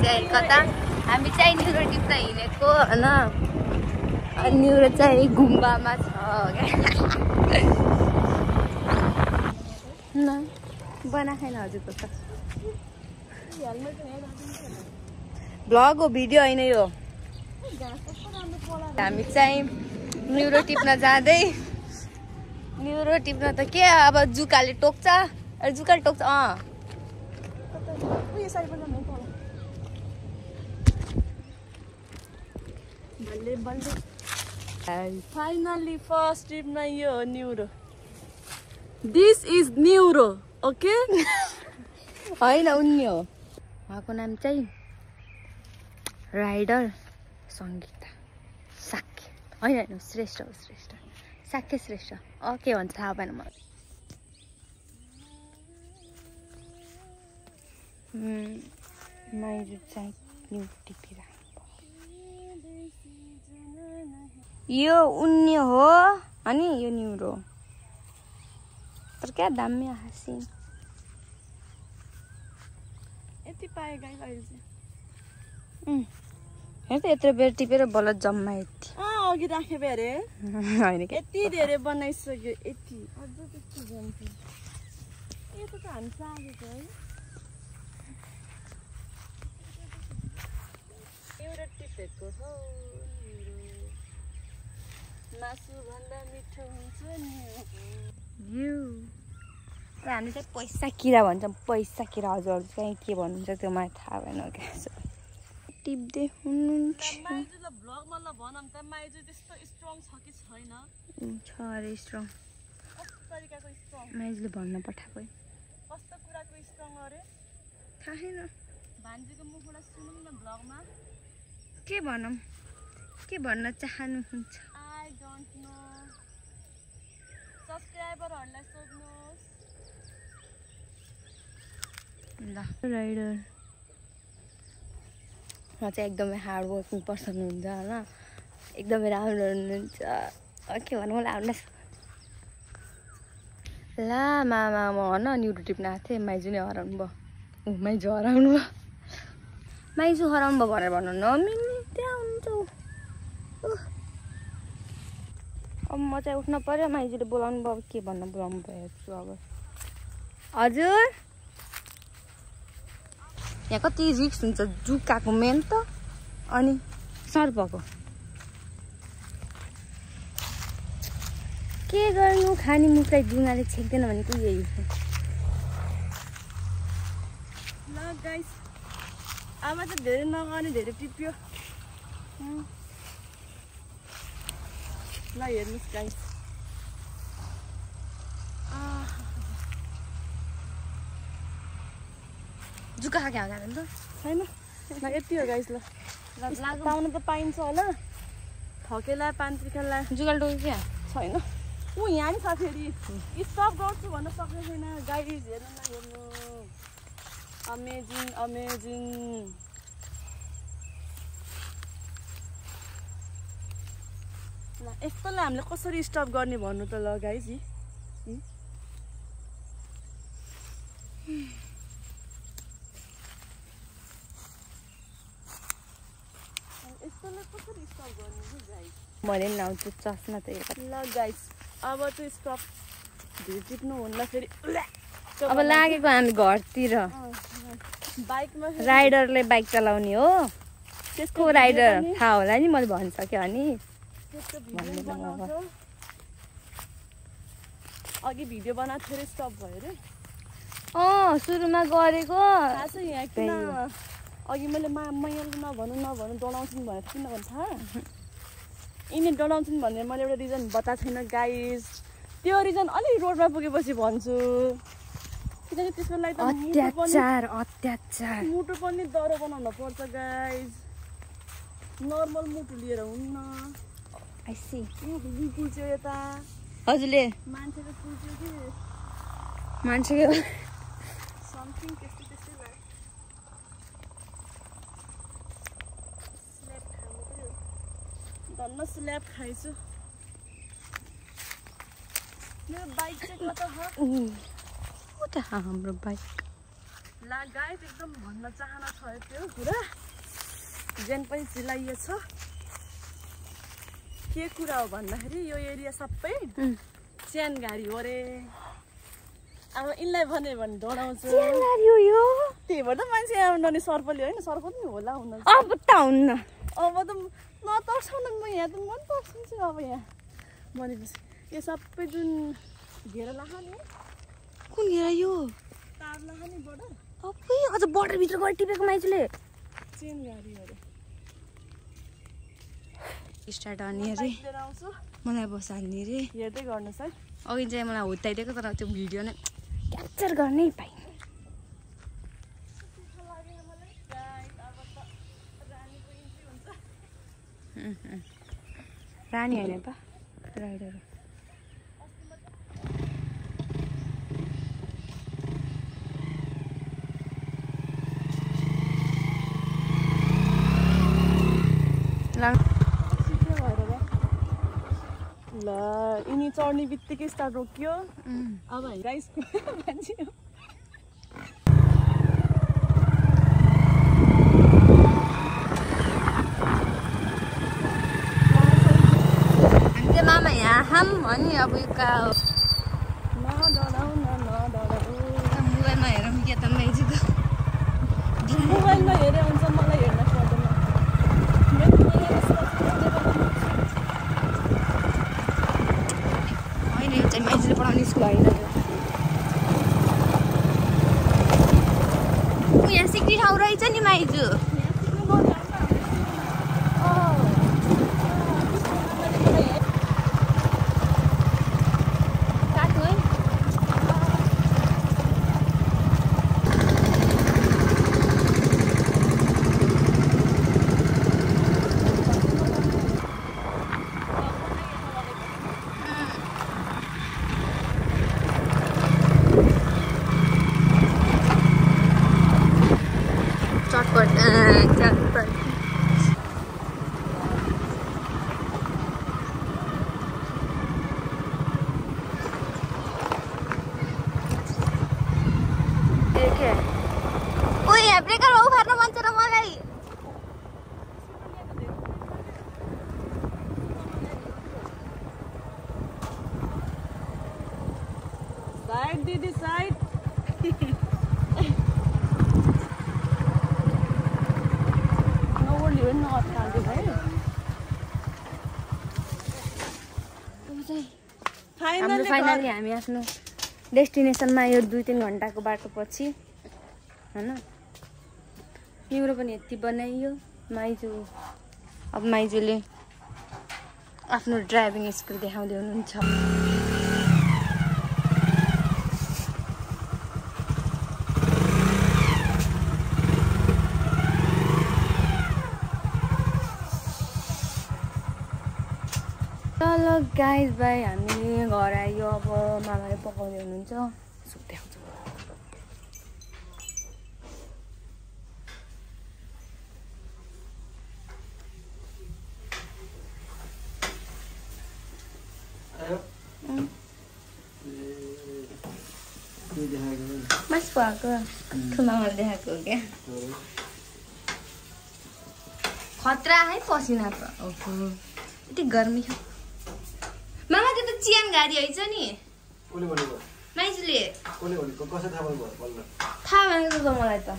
चाहिँ कता हामी चाहिँ न्युरो टिप्न हिँडेको होइन न्युरो चाहिँ गुम्बामा छ न बना खाइन हजुरको त भ्लग हो भिडियो होइन यो हामी चाहिँ न्युरो टिप्न जाँदै न्युरो टिप्न त के अब जुकाले टोक्छ जुकाले टोक्छ फाइनली फर्स्ट ट्रिपमा यो neuro this is neuro okay होइन उनी हो उहाँको नाम चाहिँ राइडर सङ्गीता साक्य होइन श्रेष्ठ हो श्रेष्ठ साक्य श्रेष्ठ के भन्छ थाहा भएन मलाई मैले चाहिँ न्युरो टिपिरहेको यो उन्य हो अनि यो न्युरो तर क्या दामी हाँसी यति पाए गाई अहिले हेर त यत्रो बेर टिपेर बल्ल जम्मा यति अघि राखे अरे होइन यति धेरै बनाइसक्यो यति अझ त्यस्तो जान्छ यता त हामी चाहेको है एउटा टिपेको हो मासु भन्दा मिठो हुन्छ नि हामी चाहिँ पैसा किरा भन्छौँ पैसा किरा हजुर चाहिँ के भन्नुहुन्छ त्यो मलाई थाहा भएन क्या टिप्दै हुनुहुन्छ माइजूलाई भ्लगमा ल भनौँ त माइजू त्यस्तो स्ट्रङ छ कि छैन छ अरे स्ट्रङ कस्तो तरिकाको स्ट्रङ माइजूले भन्न पठाएको कस्तो कुराको स्ट्रङ अरे थाहा छैन भान्जीको मुखबाट सुनौँ न भ्लगमा के भनौँ के भन्न चाहनुहुन्छ आई डोन्ट नो सब्सक्राइबरहरूलाई सोध्नुहोस् ल राइडर म चाहिँ एकदमै हार्ड वर्किङ पर्सन हुन्छ होइन एकदमै राम्रो हुनुहुन्छ के भनौँ मलाई आउनुहोस् ला मामा म होइन न्युरो टिप्न आएको थिएँ माइजू नै हराउनु भयो माइजू हराउनु भयो माइजू हराउनु भयो भनेर भन्नु न त्यहाँ हुन्छ अब म चाहिँ उठ्न पर्यो माइजूले बोलाउनु भयो के भन्न बोलाउनु भयो हेर्छु अब हजुर यहाँ कति रिक्स हुन्छ जुकाको मेन त अनि सर्पको के गर्नु खाने मुखलाई जुङ्गाले छेक्दैन भनेको यही हो ल गाइस आमा चाहिँ धेरै नगर्ने धेरै टिप्यो ल हेर्नुहोस् गाइस जुका खाके हाल्दा नि त छैन ल यति हो गाइस ल पाउनु त पाइन्छ होला थकेला पान्त्रिकालाई जुगाल टोक्यो क्या छैन ऊ यहाँ नि छ फेरि स्टप गर्छु भन्न सक्ने छैन गाइस हेर्नु न हेर्नु अमेजिङ अमेजिङ ल यस्तोलाई हामीले कसरी स्टप गर्ने भन्नु त ल गाइस मैले पनि लाउँछु चस्मा त ल गाइस अब चाहिँ स्टप धेरै टिप्नु हुन्न फेरि अब लागेको हामी घरतिर बाइकमा राइडरले बाइक चलाउने हो त्यसको राइडर थाहा होला नि मैले भनिसकेँ अनि अघि भिडियो बनाएको फेरि स्टप भयो रे सुरुमा गरेको थाहा छ यहाँ किन अघि मैले मैयाले नभनु डराउँछन् भनेर किन भन्छ यिनी डराउँछन् भन्ने मैले एउटा रिजन बताएको छैन गाइस त्यो रिजन अलि रोडमा पुगेपछि भन्छु किनकि त्यसको लागि अत्याचार मुटु पनि दह्रो बनाउनु पर्छ गाइस नर्मल मुटु लिएर हुन्न आइसी पुल्च्यो यता हजुरले मान्छेले पुल्च्यो कि मान्छेको समथिङ त्यस्तै त्यस्तै लाग्यो स्ल्याब खानु पर्यो धन्न स्ल्याब खाइछु मेरो बाइक चाहिँ कता छ हाम्रो बाइक ला गाइस एकदम भन्न चाहना छ त्यो कुरा जेन पनि चिलाइएछ के कुरा हो भन्दाखेरि यो एरिया सबै च्यान गाडी हो रे अब इनलाई भने डराउँछ च्यान गाडी हो यो त्यही भएर त मान्छे आउनु नि सर्पले होइन सर्प पनि होला हुन अब त हुन्न अब त नतर्साउनु म यहाँ त मन तर्सिन्छु अब यहाँ भनेपछि यो सबै जुन घेरा लाखाने कुन घेरा यो तार लाखाने बोर्डर अबै अझ बोर्डर भित्र गएर टिपेको माइजूले चेन गाडी अरे स्टार्ट आउने रे मलाई बसाल्ने रे हेर्दै गर्नुहोस् है अघि चाहिँ मलाई हुत्ताइदिएको तर त्यो भिडियो नै क्याप्चर गर्नै पाइनँ रानी होइन पा राइडर ल यिनी चढ्ने बित्तिकै स्टार्ट रोकियो अब गाइस मान्छे मामा यहाँ हम भनी अब यो का हो मोबाइलमा हेरौँ के त माइजूको मोबाइलमा हेरे हुन्छ मलाई हेर्न पर्दैन होइन यो चाहिँ माइजूले पढाउने स्कुल होइन यहाँ सिक्ने ठाउँ रहेछ नि माइजू दिदी साइड नओर्ली हो नि नअत्ताल्दै है फाइनली हामी आफ्नो डेस्टिनेसनमा यो 2-3 घन्टाको बाटो पछि हैन तिम्रो पनि यति बनाइयो माइजू अब माइजूले आफ्नो ड्राइभिङ स्किल देखाउँदै हुनुहुन्छ ल गाइस भाइ हामी घर आयो अब मामाले पकाउँदै हुनुहुन्छ सुत्दै आउँछ मासु पकाएको मामाले देखाएको हो क्या खतरा है पसिना त ओहो यति गर्मी छ मामा त्यो त चियान गाडी हैछ नि कुले भनेको माइजूले कुले भनेको कसै थाहा पाउनु भयो बल्ल थाहा भनेको त मलाई त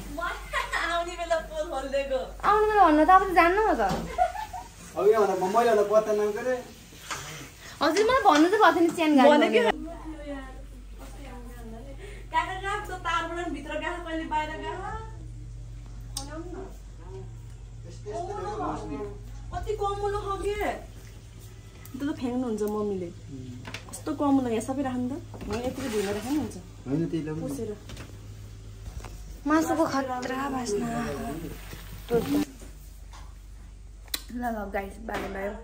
आउने बेला पोल खोल्देको आउनु बेला भन्न त अब त जान्नु हो त अघि भने मैले होला पत्ता नाम गरे हजुर मलाई भन्नु त भएको नि चियान गाडी भनेको काका गाफ त तारबाट भित्र गाह कहिले बाहिर गाह कति कमलो हो के त फ्याङ्नुहुन्छ मम्मीले कस्तो कमलो यहाँ सबै राख्नु त यहाँ यतिको धुएर राख्नु हुन्छ हैन त्यही पुसेर मासुको खतरा बास्ना ल गाइस बाले भयो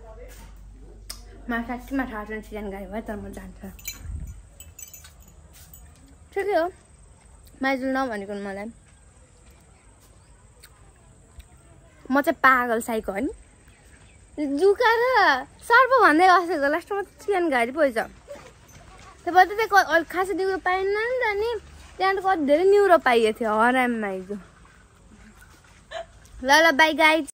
मलाई साँच्चीमा थाहा छैन चियान गाडी भयो तर म जान्छ ठिकै हो माइजूले नभनेको मलाई म चाहिँ पागल साइको हो नि जुका र सर्प भन्दै बसेको लास्टमा चियान गाडी पो छ त्यो भएर त खासै दिएको पाएन नि त नि त्यहाँ त कति धेरै न्युरो पाइएको थियो हराम माइजू ल ल बाई गाइज